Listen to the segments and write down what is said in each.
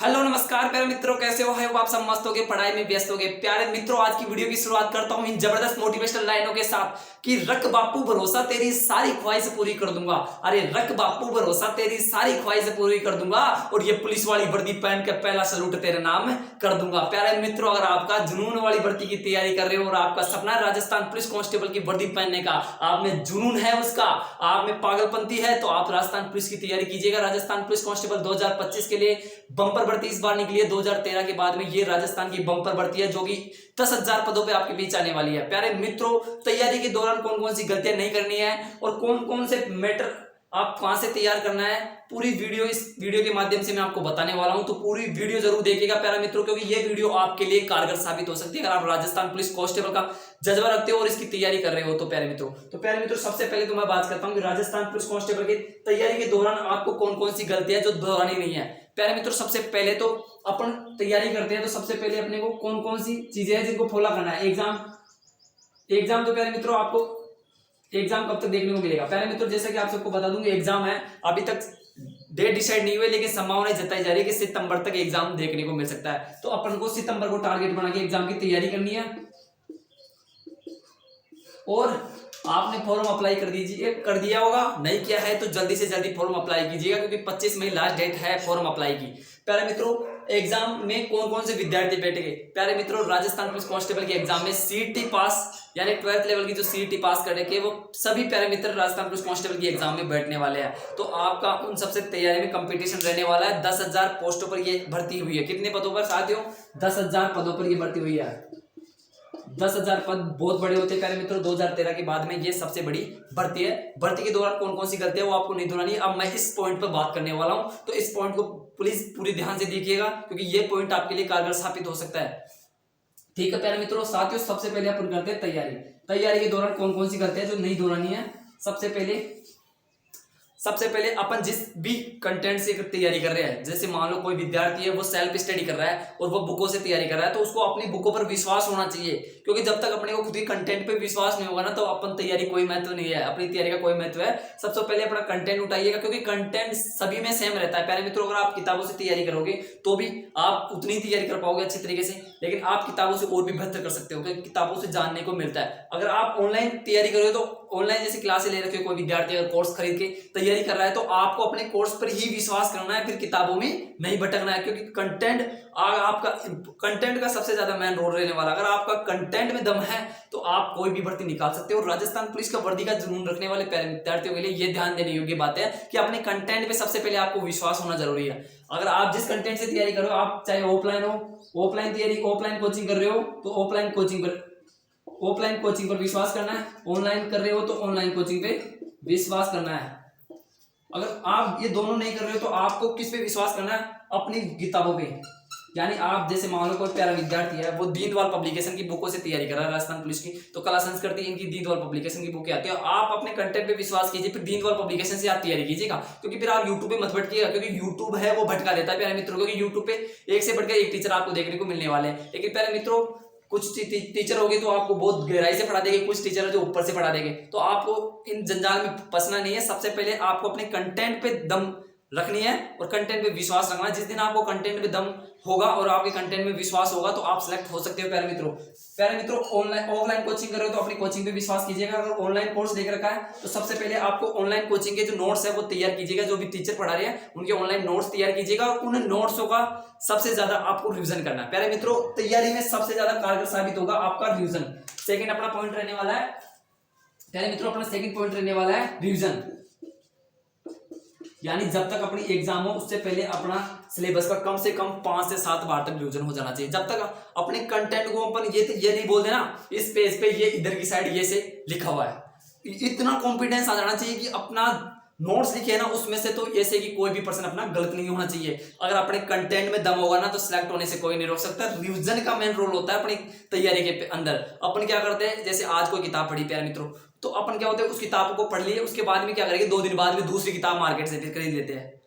Hello नमस्कार प्यारे मित्रों, कैसे हो? है आप सब मस्त हो गए, पढ़ाई में व्यस्त हो गए। प्यारे मित्रों, आज की वीडियो की शुरुआत करता हूं इन जबरदस्त मोटिवेशनल लाइनों के साथ कि रख बापू भरोसा तेरी सारी ख्वाहिश पूरी कर दूंगा। अरे रख बापू भरोसा तेरी सारी ख्वाहिश पूरी कर दूंगा और ये पुलिस वाली वर्दी पहन के पहला सलूट तेरे नाम कर दूंगा। प्यारे मित्रों, अगर आपका जुनून वाली भर्ती की तैयारी कर रहे हो और आपका सपना है राजस्थान पुलिस कांस्टेबल की वर्दी पहनने का, आप में जुनून है उसका, आप में पागलपंती है, तो आप राजस्थान पुलिस की तैयारी कीजिएगा। राजस्थान पुलिस कांस्टेबल 2025 के लिए बंपर भर्ती इस बार निकली है। 2013 के बाद में ये राजस्थान की बंपर भर्ती है जो कि 10,000 पदों पे आपके बीच आने वाली है। प्यारे मित्रों, तैयारी के दौरान कौन कौन सी गलतियां नहीं करनी है और कौन कौन से मैटर आप कहां से तैयार करना है, पूरी वीडियो इस वीडियो के माध्यम से मैं आपको बताने वाला हूं। तो पूरी वीडियो जरूर देखिएगा प्यारे मित्रों, क्योंकि ये वीडियो आपके लिए कारगर साबित हो सकती है अगर आप राजस्थान पुलिस कांस्टेबल का जज्बा रखते हो और इसकी तैयारी कर रहे हो। तो प्यारे मित्रों, सबसे पहले तो मैं बात करता हूं कि राजस्थान पुलिस कांस्टेबल की तैयारी के दौरान आपको कौन कौन सी गलतियां जो दोहरानी नहीं है। प्यारे मित्रों, सबसे पहले तो अपन तैयारी करते हैं तो सबसे पहले अपने को कौन कौन सी चीजें हैं जिनको फॉलो करना है। एग्जाम तो प्यारे मित्रों आपको एग्जाम कब तक देखने को मिलेगा। प्यारे मित्रों, जैसे कि आप सबको बता दूंगा, एग्जाम है, अभी तक डेट डिसाइड नहीं हुई, लेकिन संभावना जताई जा रही है कि सितंबर तक एग्जाम देखने को मिल सकता है। तो अपन को सितंबर को टारगेट बना के एग्जाम की तैयारी करनी है और आपने फॉर्म अप्लाई कर दिया होगा। नहीं किया है तो जल्दी से जल्दी फॉर्म अप्लाई कीजिएगा, क्योंकि 25 मई लास्ट डेट है फॉर्म अप्लाई की। प्यारे मित्रों, एग्जाम में कौन कौन से विद्यार्थी बैठेंगे। प्यारे मित्रों, राजस्थान पुलिस कांस्टेबल के एग्जाम में सीईटी पास यानी 12th लेवल की जो सीईटी पास करके वो सभी प्यारे मित्र राजस्थान पुलिस कांस्टेबल की एग्जाम में बैठने वाले हैं। तो आपका उन सबसे तैयारी में कंपटीशन रहने वाला है। 10,000 पोस्टों पर ये भर्ती हुई है। कितने पदों पर साथियों? 10,000 पदों पर ये भर्ती हुई है। 10,000 पद बहुत बड़े होते हैं प्यारे मित्रों। 2013 के बाद में ये सबसे बड़ी भर्ती है। भर्ती के दौरान कौन कौन सी गलतियां वो आपको नहीं दोहरानी है। अब मैं इस पॉइंट पर बात करने वाला हूं, तो इस पॉइंट को प्लीज पूरी ध्यान से देखिएगा, क्योंकि ये पॉइंट आपके लिए कारगर साबित हो सकता है। ठीक है प्यारे मित्रों, साथियों, सबसे पहले अपन करते हैं तैयारी के दौरान कौन कौन सी गलतियां जो नहीं दोहरानी है। सबसे पहले अपन जिस भी कंटेंट से तैयारी कर रहे हैं, जैसे मान लो कोई विद्यार्थी है वो सेल्फ स्टडी कर रहा है और वो बुकों से तैयारी कर रहा है, तो उसको अपनी बुकों पर विश्वास होना चाहिए, क्योंकि जब तक अपने को खुद ही कंटेंट पे विश्वास नहीं होगा ना, तो अपन तैयारी कोई महत्व नहीं है, अपनी तैयारी का कोई महत्व है। सबसे पहले अपना कंटेंट उठाइएगा, क्योंकि कंटेंट सभी में सेम रहता है प्यारे मित्रों। अगर आप किताबों से तैयारी करोगे तो भी आप उतनी तैयारी कर पाओगे अच्छी तरीके से, लेकिन आप किताबों से और भी बेहतर कर सकते हो, क्योंकि किताबों से जानने को मिलता है। अगर आप ऑनलाइन तैयारी करोगे तो ऑनलाइन जैसे क्लासेस ले रखे हो, कोई विद्यार्थी अगर कोर्स खरीद के तैयारी कर रहा है तो आपको अपने कोर्स पर ही विश्वास करना है, फिर किताबों में नहीं भटकना है, क्योंकि कंटेंट का सबसे ज्यादा मेन रोल रहने वाला। अगर आपका कंटेंट में दम है तो आप कोई भी भर्ती निकाल सकते हो। राजस्थान पुलिस का वर्दी का जुनून रखने वाले विद्यार्थियों के लिए यह ध्यान देने योग्य बात है कि अपने कंटेंट पे सबसे पहले आपको विश्वास होना जरूरी है। अगर आप जिस कंटेंट से तैयारी करो, आप चाहे ऑफलाइन कोचिंग कर रहे हो तो ऑफलाइन कोचिंग पर विश्वास करना है, ऑनलाइन कर रहे हो तो ऑनलाइन कोचिंग पे विश्वास करना है। अगर आप ये दोनों नहीं कर रहे हो तो आपको किस पे विश्वास करना है? अपनी किताबों पे। यानी आप जैसे मान लो कोई प्यारा विद्यार्थी है, वो दीनदयाल पब्लिकेशन की बुकों से तैयारी कर रहा है, राजस्थान पुलिस की, तो कला संस्कृति इनकी दीनदयाल पब्लिकेशन की बुकें आती है। आप अपने कंटेंट पे विश्वास कीजिए, फिर दीनदयाल पब्लिकेशन से आप तैयारी कीजिएगा, क्योंकि फिर आप यूट्यूब पे मत भटकिएगा, क्योंकि यूट्यूब है वो भटका देता है प्यारे मित्रों, क्योंकि यूट्यूब पे एक से बढ़कर एक टीचर आपको देखने को मिलने वाले हैं। लेकिन प्यारे मित्रों, कुछ टीचर होंगे तो आपको बहुत गहराई से पढ़ा देंगे, कुछ टीचर जो ऊपर से पढ़ा देंगे, तो आपको इन जंजाल में फंसना नहीं है। सबसे पहले आपको अपने कंटेंट पे दम रखनी है और कंटेंट पे विश्वास रखना है। जिस दिन आपको कंटेंट पे दम होगा और आपके कंटेंट में विश्वास होगा तो आप सिलेक्ट हो सकते हो प्यारे मित्रों। ऑफलाइन कोचिंग कर रहे हो तो अपनी कोचिंग पे विश्वास कीजिएगा। अगर ऑनलाइन कोर्स देख रखा है तो सबसे पहले आपको ऑनलाइन कोचिंग के जो नोट्स है वो तैयार कीजिएगा, जो भी टीचर पढ़ा रहे हैं उनके ऑनलाइन नोट्स तैयार कीजिएगा और उन नोट्सों का सबसे ज्यादा आपको रिविजन करना है। प्यारे मित्रों, तैयारी में सबसे ज्यादा कारगर साबित होगा आपका रिविजन। सेकंड अपना पॉइंट रहने वाला है प्यारे मित्रों, अपना सेकंड पॉइंट रहने वाला है रिविजन। यानी जब तक अपनी एग्जाम हो उससे पहले अपना सिलेबस का कम से कम 5 से 7 बार तक रिवीजन हो जाना चाहिए। जब तक अपने कंटेंट को अपन ये नहीं बोल देना इस पेज पे ये इधर की साइड ये से लिखा हुआ है, इतना कॉन्फिडेंस आ जाना चाहिए कि अपना नोट्स लिखे ना उसमें से तो ऐसे कि कोई भी पर्सन अपना गलत नहीं होना चाहिए। अगर अपने कंटेंट में दम होगा ना तो सिलेक्ट होने से कोई नहीं रोक सकता। रिवीजन का मेन रोल होता है अपनी तैयारी के अंदर। अपन क्या करते हैं, जैसे आज कोई किताब पढ़ी प्यारे मित्रों, तो अपन क्या होता है उस किताब को पढ़ लिए, उसके बाद में क्या करेंगे 2 दिन बाद में दूसरी किताब मार्केट से फिर खरीद लेते हैं,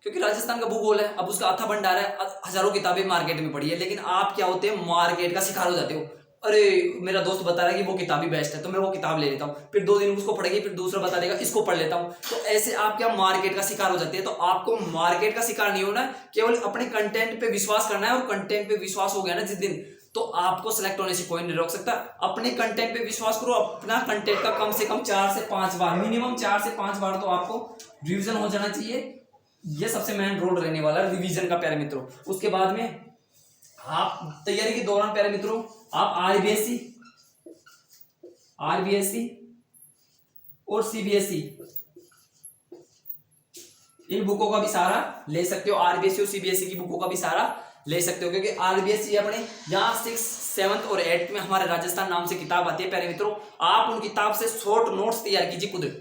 क्योंकि राजस्थान का भूगोल है, अब उसका अथा भंडार है, हजारों किताबें मार्केट में पड़ी है, लेकिन आप क्या होते हैं मार्केट का शिकार हो जाते हो। अरे मेरा दोस्त बता रहा है कि वो किताब ही बेस्ट है, तो मैं वो किताब ले लेता हूँ, फिर 2 दिन उसको पढ़ेगी, फिर दूसरा बता देगा इसको पढ़ लेता हूँ। तो ऐसे आप क्या मार्केट का शिकार हो जाते हैं। तो आपको मार्केट का शिकार नहीं होना, केवल अपने कंटेंट पे विश्वास करना है, और कंटेंट पे विश्वास हो गया ना जिस दिन, तो आपको सिलेक्ट होने से कोई नहीं रोक सकता। अपने कंटेंट पे विश्वास करो, अपना कंटेंट का कम से कम 4 से 5 बार, मिनिमम 4 से 5 बार तो आपको रिविजन हो जाना चाहिए। ये सबसे मेन रोल रहने वाला है रिवीजन का प्यारे मित्रों। उसके बाद में आप तैयारी के दौरान प्यारे मित्रों आप आरबीएससी और सीबीएसई इन बुकों का भी सहारा ले सकते हो। आरबीएससी और सीबीएसई की बुकों का भी सहारा ले सकते हो, क्योंकि आरबीएससी अपने यहाँ 6, 7 और 8 में हमारे राजस्थान नाम से किताब आती है प्यारे मित्रों। आप उन किताब से शॉर्ट नोट्स तैयार कीजिए खुद।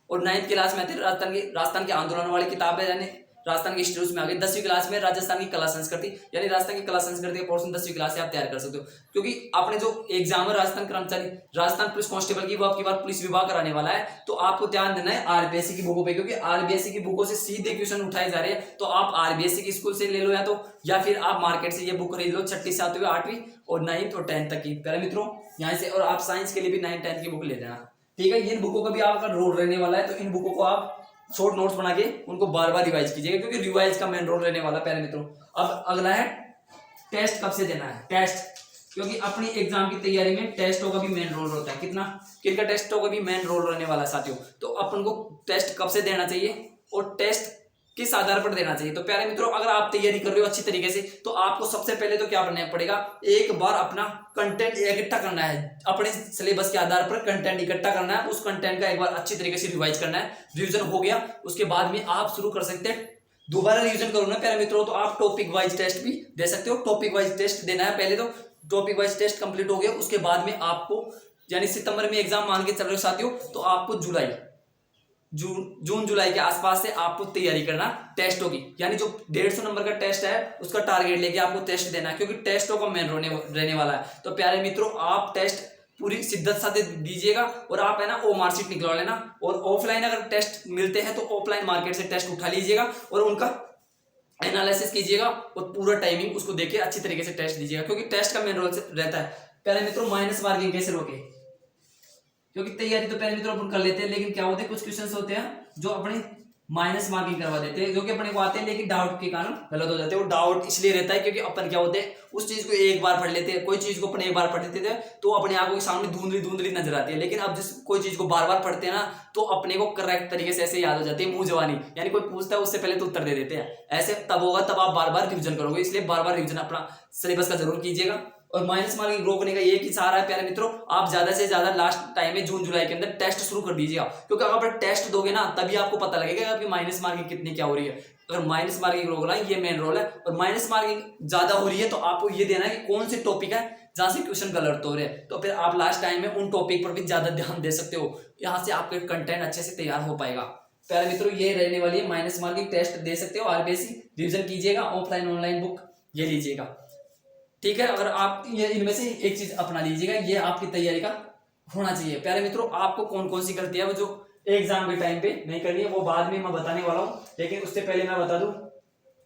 और 9th क्लास में आती है राजस्थान के आंदोलन वाली किताब है, यानी राजस्थान की हिस्ट्री उसमें आ गई। 10वीं क्लास में राजस्थान की कला संस्कृति, यानी राजस्थान की कला संस्कृति का पोर्शन 10वीं क्लास से आप तैयार कर सकते हो। क्योंकि अपने जो एग्जाम है राजस्थान कर्मचारी, राजस्थान पुलिस कांस्टेबल की, वो आपकी बार पुलिस विभाग कराने वाला है, तो आपको ध्यान देना है आरबीएससी की बुकों पे, क्योंकि आरबीएससी की बुकों से सीधे क्वेश्चन उठाए जा रहे हैं। तो आप आरबीएससी की स्कूल से ले लो, या फिर आप मार्केट से ये बुक खरीद लो, 6ठी, 7वीं, 8वीं और 9th और 10th तक की प्यारे मित्रों यहाँ से। और आप साइंस के लिए भी 9th, 10th की बुक ले लेना, ठीक है। इन बुकों का भी आपका रोल रहने वाला है, तो इन बुकों को आप शॉर्ट नोट्स बना के उनको बार बार रिवाइज कीजिएगा, क्योंकि रिवाइज का मेन रोल रहने वाला है प्यारे मित्रों। अब अगला है टेस्ट कब से देना है। टेस्ट, क्योंकि अपनी एग्जाम की तैयारी में टेस्टों का भी मेन रोल होता है। किनका टेस्टों का भी मेन रोल रहने वाला है साथियों। तो अपन को टेस्ट कब से देना चाहिए और टेस्ट किस आधार पर देना चाहिए। तो प्यारे मित्रों अगर आप तैयारी कर रहे हो अच्छी तरीके से, तो आपको सबसे पहले तो क्या करना पड़ेगा, एक बार अपना कंटेंट इकट्ठा करना है। अपने सिलेबस के आधार पर कंटेंट इकट्ठा करना है, उस कंटेंट का एक बार अच्छी तरीके से रिवाइज करना है। रिवीजन हो गया, उसके बाद में आप शुरू कर सकते हैं। दोबारा रिवीजन करो ना प्यारे मित्रों, तो आप टॉपिक वाइज टेस्ट भी दे सकते हो। टॉपिक वाइज टेस्ट देना है पहले, तो टॉपिक वाइज टेस्ट कंप्लीट हो गया, उसके बाद में आपको, यानी सितंबर में एग्जाम मान के चल रहे हो साथियों, तो आपको जून जुलाई के आसपास से आपको तैयारी करना टेस्ट होगी। यानी जो 150 नंबर का टेस्ट है उसका टारगेट लेके आपको टेस्ट देना है, क्योंकि टेस्टों का मेन रहने वाला है। तो प्यारे मित्रों आप टेस्ट पूरी शिद्दत से दीजिएगा, और आप है ना वो मार्कशीट निकलवा लेना। और ऑफलाइन अगर टेस्ट मिलते हैं तो ऑफलाइन मार्केट से टेस्ट उठा लीजिएगा और उनका एनालिसिस कीजिएगा, और पूरा टाइमिंग उसको देके अच्छी तरीके से टेस्ट दीजिएगा, क्योंकि टेस्ट का मेन रोल रहता है। प्यारे मित्रों माइनस मार्किंग कैसे रोके, क्योंकि तैयारी तो पहले मित्रों अपन कर लेते हैं, लेकिन क्या होते हैं कुछ क्वेश्चंस होते हैं जो अपने माइनस मार्किंग करवा देते हैं, जो कि अपने को आते हैं लेकिन डाउट के कारण गलत हो जाते हैं। वो डाउट इसलिए रहता है क्योंकि अपन क्या होते हैं उस चीज को एक बार पढ़ लेते हैं। कोई चीज को अपन एक बार पढ़ लेते थे तो अपने आंखों के सामने धुंधली धुंधली नजर आती है, लेकिन अब जिस कोई चीज को बार बार पढ़ते हैं ना, तो अपने को करेक्ट तरीके से ऐसे याद हो जाती है, मुंह जवानी। यानी कोई पूछता है उससे पहले तो उत्तर दे देते हैं। ऐसे तब होगा तब आप बार बार रिविजन करोगे, इसलिए बार बार रिविजन अपना सिलेबस का जरूर कीजिएगा। और माइनस मार्किंग रोकने का एक ही सहारा है प्यारे मित्रों, आप ज्यादा से ज्यादा लास्ट टाइम में जून जुलाई के अंदर टेस्ट शुरू कर दीजिएगा, क्योंकि अगर आप टेस्ट दोगे ना तभी आपको पता लगेगा कि आपकी माइनस मार्किंग कितनी क्या हो रही है। अगर माइनस मार्किंग रोकना है ये मेन रोल है, और माइनस मार्किंग ज्यादा हो रही है तो आपको ये देना है कि कौन से टॉपिक है जहां से क्वेश्चन गलत हो रहे हैं, तो फिर आप लास्ट टाइम में उन टॉपिक पर भी ज्यादा ध्यान दे सकते हो। यहाँ से आपके कंटेंट अच्छे से तैयार हो पाएगा। प्यारे मित्रों ये रहने वाली है माइनस मार्किंग टेस्ट दे सकते हो, आरबीएससी रिविजन कीजिएगा, ऑफलाइन ऑनलाइन बुक ये लीजिएगा, ठीक है। अगर आप ये इनमें से एक चीज अपना लीजिएगा, ये आपकी तैयारी का होना चाहिए। प्यारे मित्रों आपको कौन कौन सी गलतियां वो जो एग्जाम के टाइम पे नहीं करनी है वो बाद में मैं बताने वाला हूँ, लेकिन उससे पहले मैं बता दूं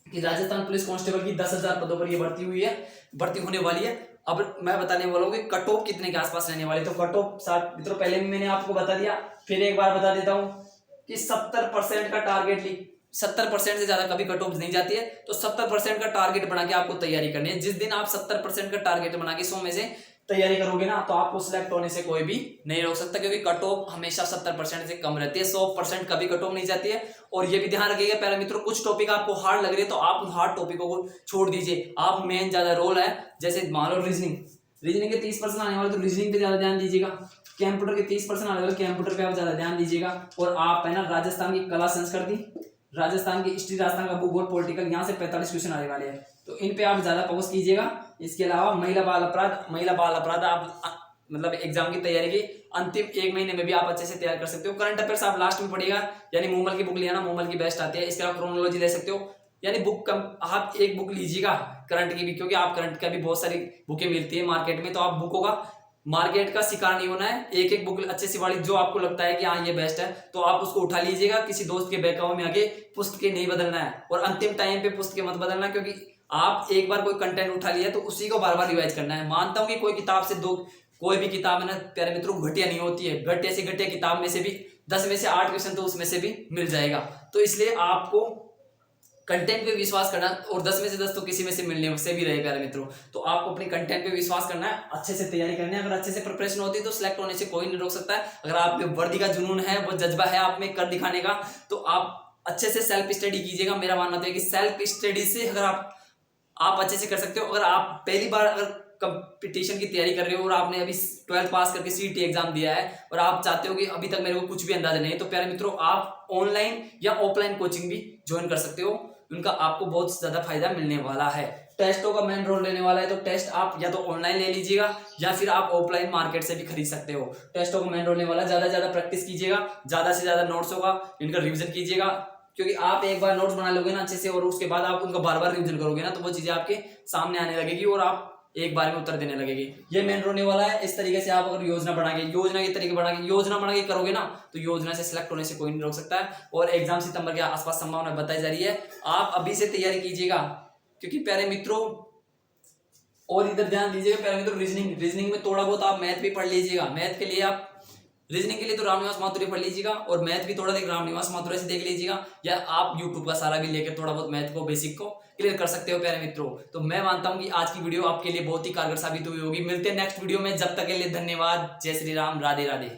कि राजस्थान पुलिस कांस्टेबल की 10,000 पदों पर ये भर्ती होने वाली है। अब मैं बताने वाला हूँ कि कट ऑफ कितने के आसपास रहने वाली। तो कट ऑफ मित्रों पहले भी मैंने आपको बता दिया, फिर एक बार बता देता हूँ कि 70% का टारगेट 70% से ज्यादा कभी कट ऑफ नहीं जाती है, तो 70% का टारगेट बना के आपको तैयारी करनी है। जिस दिन आप 70% का टारगेट बना के 100 में से तैयारी करोगे ना, तो आपको सिलेक्ट होने से कोई भी नहीं रोक सकता, क्योंकि कट ऑफ हमेशा 70% से कम रहती है, 100% कभी कट ऑफ नहीं जाती है। और ये भी ध्यान रखिएगा प्यारे मित्रों, कुछ टॉपिक आपको हार्ड लग रहे हैं तो आप उन हार्ड टॉपिकों को छोड़ दीजिए। आप मेन ज्यादा रोल है, जैसे मान लो रीजनिंग के 30% आने वाले तो रीजनिंग पे ज्यादा ध्यान दीजिएगा, कंप्यूटर के 30% आने वाले कंप्यूटर पे आप ज्यादा ध्यान दीजिएगा। और आप है ना राजस्थान की कला संस्कृति, राजस्थान की हिस्ट्री, राजस्थान का भूगोल, पॉलिटिकल, यहाँ से 45 क्वेश्चन आने वाले हैं, तो इन पे आप ज्यादा फोकस कीजिएगा। इसके अलावा महिला बाल अपराध आप मतलब एग्जाम की तैयारी की अंतिम 1 महीने में भी आप अच्छे से तैयार कर सकते हो। करंट अफेयर्स आप लास्ट में पढ़िएगा, यानी मूमल की बुक लिया ना, मूमल की बेस्ट आती है। इसके अलावा क्रोनोलॉजी ले सकते हो, यानी बुक कम आप एक बुक लीजिएगा करंट की भी, क्योंकि आप करंट का भी बहुत सारी बुकें मिलती है मार्केट में, तो आप बुकों का मार्केट का शिकार नहीं होना है। एक एक बुक अच्छे से वाली जो आपको लगता है कि हाँ ये बेस्ट है, तो आप उसको उठा लीजिएगा। किसी दोस्त के बहकावे में आगे पुस्तकें नहीं बदलना है, और अंतिम टाइम पे पुस्तकें मत बदलना, क्योंकि आप एक बार कोई कंटेंट उठा लिया तो उसी को बार बार रिवाइज करना है। मानता हूं कि कोई किताब से दो, कोई भी किताब है ना प्यारे मित्रों घटिया नहीं होती है। घटिया से घटिया किताब में से भी 10 में से 8 क्वेश्चन तो उसमें से भी मिल जाएगा। तो इसलिए आपको कंटेंट पे विश्वास करना, और 10 में से 10 तो किसी में से मिलने से भी रहे प्यारे मित्रों। तो आपको अपने कंटेंट पे विश्वास करना है, अच्छे से तैयारी करनी है। अगर अच्छे से प्रिपरेशन होती है तो सिलेक्ट होने से कोई नहीं रोक सकता है। अगर आप में वर्दी का जुनून है, वो जज्बा है आप में कर दिखाने का, तो आप अच्छे से सेल्फ स्टडी कीजिएगा। मेरा मानना तो है कि सेल्फ स्टडी से अगर आप अच्छे से कर सकते हो। अगर आप पहली बार अगर कंपटीशन की तैयारी कर रहे हो और आपने अभी 12th पास करके सीईटी एग्जाम दिया है और आप चाहते हो कि अभी तक मेरे को कुछ भी अंदाजा नहीं है, तो प्यारे मित्रों आप ऑनलाइन या ऑफलाइन कोचिंग भी ज्वाइन कर सकते हो। उनका आपको बहुत ज्यादा फायदा मिलने वाला है। टेस्टों का मेन रोल लेने वाला है, तो टेस्ट आप या तो ऑनलाइन ले लीजिएगा या फिर आप ऑफलाइन मार्केट से भी खरीद सकते हो। टेस्टों का मेन रोल लेने वाला है, ज्यादा से ज्यादा प्रैक्टिस कीजिएगा, ज्यादा से ज्यादा नोट्स होगा इनका रिविजन कीजिएगा। क्योंकि आप एक बार नोट्स बना लोगे ना अच्छे से और उसके बाद आप उनका बार बार रिविजन करोगे ना, तो वो चीजें आपके सामने आने लगेगी और आप एक बार में उत्तर देने लगेगी। ये मेन रोने वाला है। इस तरीके से आप अगर योजना बना के करोगे ना, तो योजना से सिलेक्ट होने से कोई नहीं रोक सकता है। और एग्जाम सितंबर के आसपास संभावना बताई जा रही है। आप अभी से तैयारी कीजिएगा, क्योंकि प्यारे मित्रों और इधर ध्यान दीजिएगा प्यारे मित्रों, रीजनिंग में थोड़ा बहुत आप मैथ भी पढ़ लीजिएगा। मैथ के लिए आप रीजनिंग के लिए तो रामनिवास माथुरे पढ़ लीजिएगा और मैथ भी थोड़ा देख रामनिवास माथुरे से देख लीजिएगा, या आप यूट्यूब का सारा भी लेकर थोड़ा बहुत मैथ को बेसिक को क्लियर कर सकते हो प्यारे मित्रों। तो मैं मानता हूं कि आज की वीडियो आपके लिए बहुत ही कारगर साबित हुई होगी। मिलते हैं नेक्स्ट वीडियो में, जब तक के लिए धन्यवाद। जय श्री राम, राधे राधे।